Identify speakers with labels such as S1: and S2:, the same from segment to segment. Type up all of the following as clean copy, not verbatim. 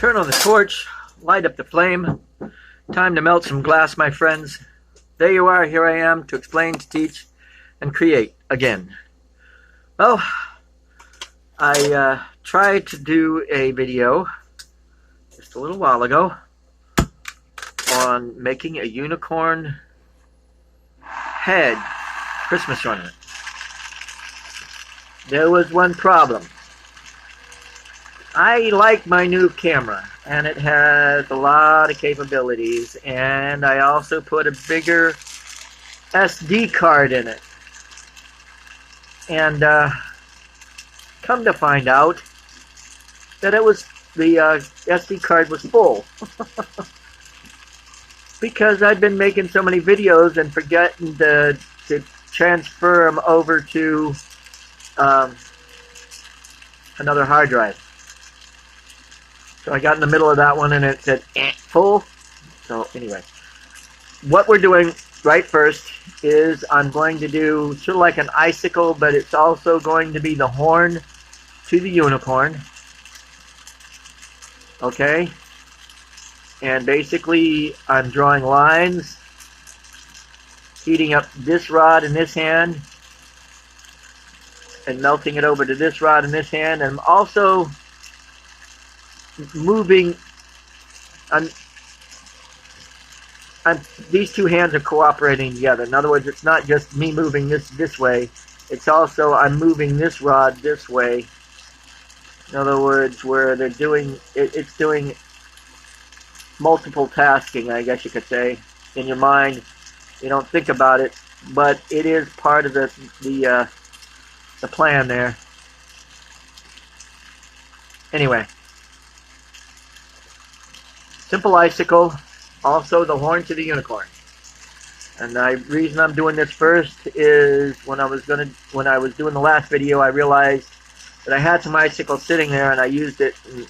S1: Turn on the torch, light up the flame. Time to melt some glass, my friends. There you are, here I am to explain, to teach, and create again. Well, I tried to do a video just a little while ago on making a unicorn head Christmas ornament. There was one problem. I like my new camera, and it has a lot of capabilities, and I also put a bigger SD card in it. And come to find out that it was the SD card was full. Because I'd been making so many videos and forgetting to transfer them over to another hard drive. So I got in the middle of that one and it said full. So anyway, what we're doing right first is I'm going to do sort of like an icicle, but it's also going to be the horn to the unicorn. Okay? And basically I'm drawing lines, heating up this rod in this hand, and melting it over to this rod in this hand. And I'm also moving, these two hands are cooperating together. In other words, it's not just me moving this way, it's also I'm moving this rod this way. In other words, where they're doing, it's doing multiple tasking, I guess you could say. In your mind, you don't think about it, but it is part of the plan there. Anyway, simple icicle, also the horn to the unicorn. And the reason I'm doing this first is when I was doing the last video, I realized that I had some icicles sitting there, and I used it. And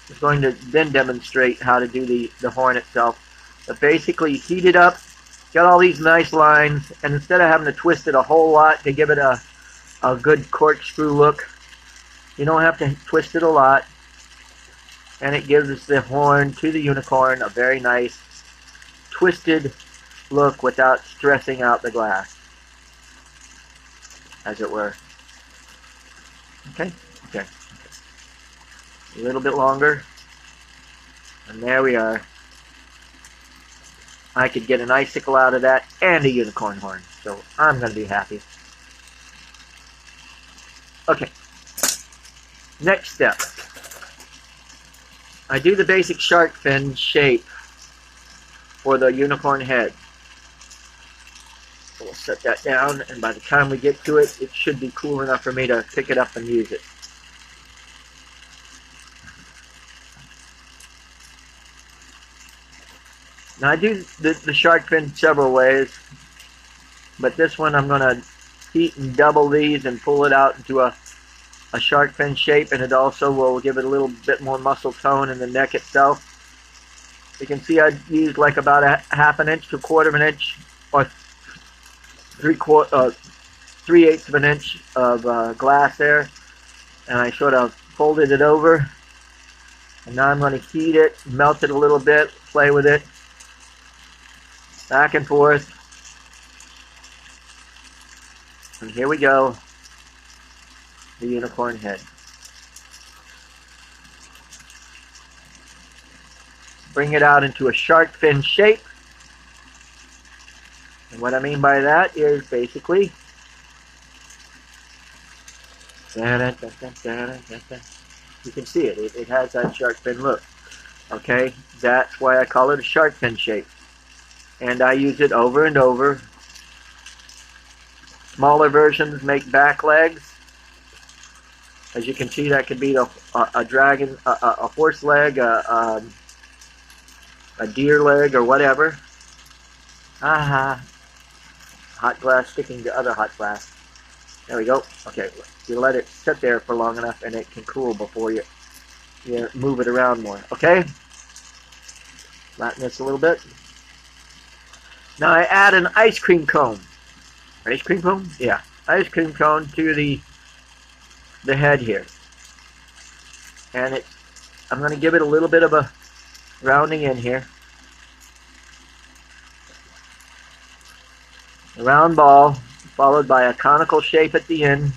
S1: was going to then demonstrate how to do the horn itself. But basically, heat it up, got all these nice lines, and instead of having to twist it a whole lot to give it a good corkscrew look, you don't have to twist it a lot, and it gives the horn to the unicorn a very nice twisted look without stressing out the glass, as it were. Okay. A little bit longer, and there we are. I could get an icicle out of that and a unicorn horn, so I'm going to be happy. Okay, next step. I do the basic shark fin shape for the unicorn head. So we'll set that down, and by the time we get to it, it should be cool enough for me to pick it up and use it. Now I do the shark fin several ways, but this one I'm going to heat and double these and pull it out into a shark fin shape, and it also will give it a little bit more muscle tone in the neck itself. You can see I used like about a half an inch to a quarter of an inch, or 3/8 of an inch of glass there, and I sort of folded it over, and now I'm going to heat it, melt it a little bit, play with it, back and forth, and here we go, the unicorn head. Bring it out into a shark fin shape, and what I mean by that is basically you can see it has that shark fin look. Okay, that's why I call it a shark fin shape. And I use it over and over. Smaller versions make back legs. As you can see, that could be a dragon, a horse leg, a deer leg, or whatever. Hot glass sticking to other hot glass. There we go. Okay, you let it sit there for long enough, and it can cool before you move it around more. Okay, flatten this a little bit. Now I add an ice cream cone. Ice cream cone? Yeah. Ice cream cone to the head here. And it's I'm going to give it a little bit of a rounding in here. A round ball followed by a conical shape at the end.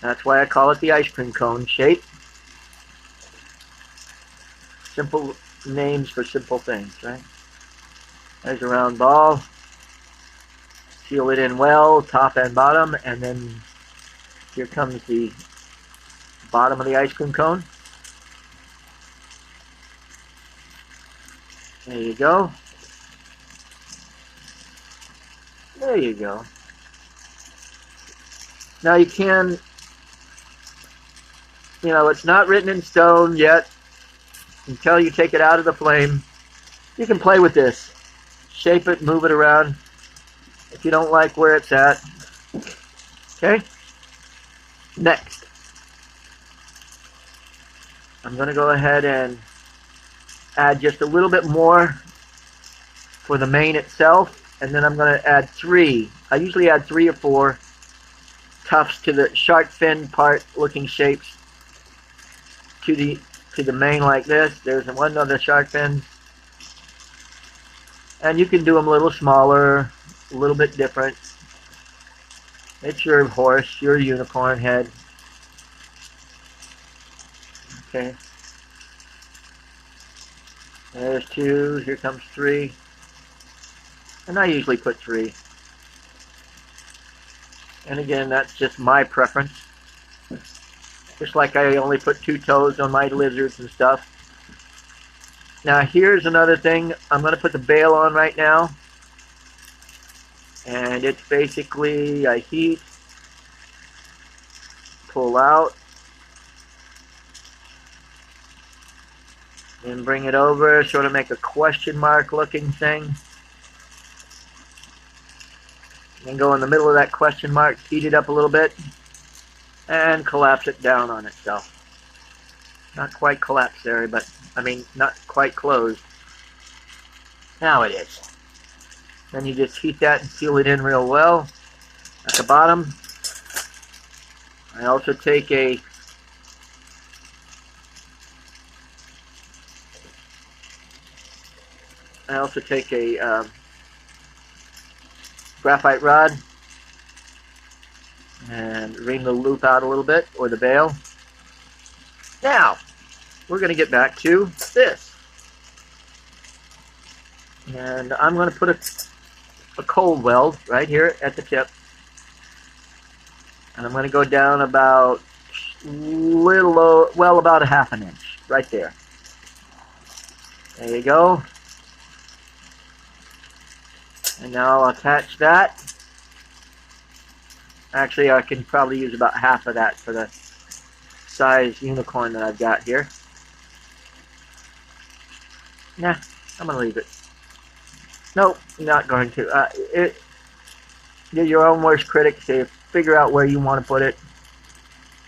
S1: That's why I call it the ice cream cone shape. Simple names for simple things, right? There's a round ball. Seal it in well, top and bottom, and then here comes the bottom of the ice cream cone. There you go. There you go. Now you can, it's not written in stone yet until you take it out of the flame. You can play with this. Shape it, move it around if you don't like where it's at. Okay? Next, I'm going to go ahead and add just a little bit more for the mane itself. And then I'm going to add 3. I usually add 3 or 4 tufts to the shark fin part looking shapes to the mane like this. There's one other shark fin. And you can do them a little smaller, a little bit different. It's your horse, your unicorn head. Okay. There's 2. Here comes 3. And I usually put 3. And again, that's just my preference. Just like I only put 2 toes on my lizards and stuff. Now here's another thing. I'm going to put the bail on right now. And it's basically, I heat, pull out, and bring it over, sort of make a question mark looking thing. And go in the middle of that question mark, heat it up a little bit, and collapse it down on itself. Not quite collapsed there, but, not quite closed. Now it is. Then you just heat that and seal it in real well at the bottom. I also take a graphite rod and wring the loop out a little bit, or the bail. Now, we're going to get back to this. And I'm going to put a cold weld right here at the tip. And I'm going to go down about about a ½ inch, right there. There you go. And now I'll attach that. Actually, I can probably use about half of that for the size unicorn that I've got here. Nah, I'm going to leave it. Nope, not going to. You're your own worst critic, so you figure out where you want to put it,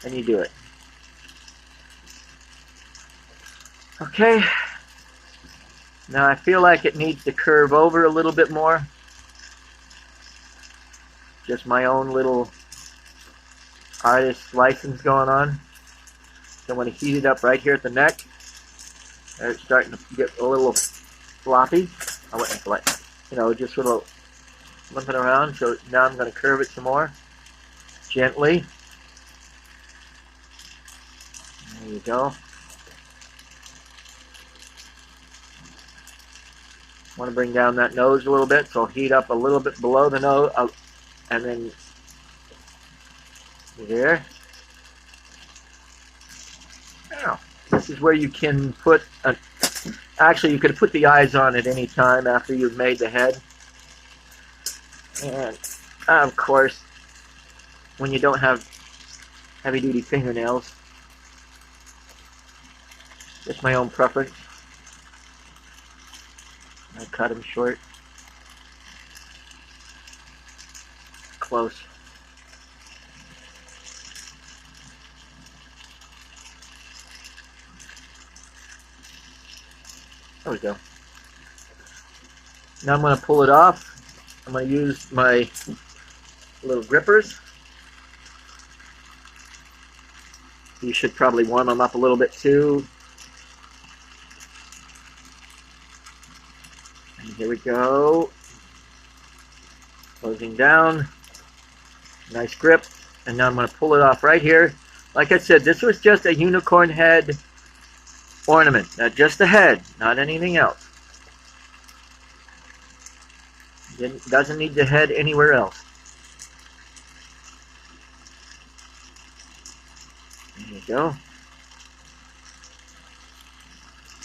S1: and you do it. Okay. Now I feel like it needs to curve over a little bit more. Just my own little artist license going on. So I'm going to heat it up right here at the neck. And it's starting to get a little floppy. I wouldn't fly, just sort of limping around. So now I'm going to curve it some more, gently. There you go. I want to bring down that nose a little bit, so I'll heat up a little bit below the nose, and then there. Now, this is where you can put actually, you could put the eyes on at any time after you've made the head. And, of course, when you don't have heavy-duty fingernails, just my own preference, I cut them short. Close. There we go. Now I'm going to pull it off. I'm going to use my little grippers. You should probably warm them up a little bit too. And here we go. Closing down. Nice grip. And now I'm going to pull it off right here. Like I said, this was just a unicorn head ornament. Now just the head, not anything else. It doesn't need the head anywhere else. There you go.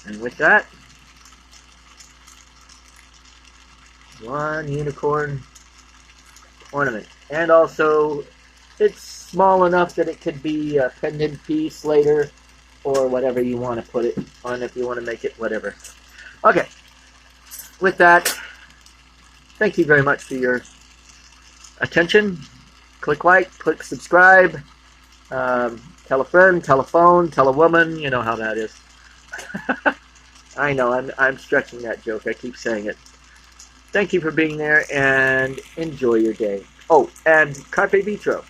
S1: And with that, one unicorn ornament. And also, it's small enough that it could be a pendant piece later, or whatever you want to put it on, if you want to make it whatever. Okay, with that, thank you very much for your attention. Click like, click subscribe, tell a friend, tell a phone, tell a woman, you know how that is. I know, I'm stretching that joke, I keep saying it. Thank you for being there, and enjoy your day. Oh, and Carpe Vitro.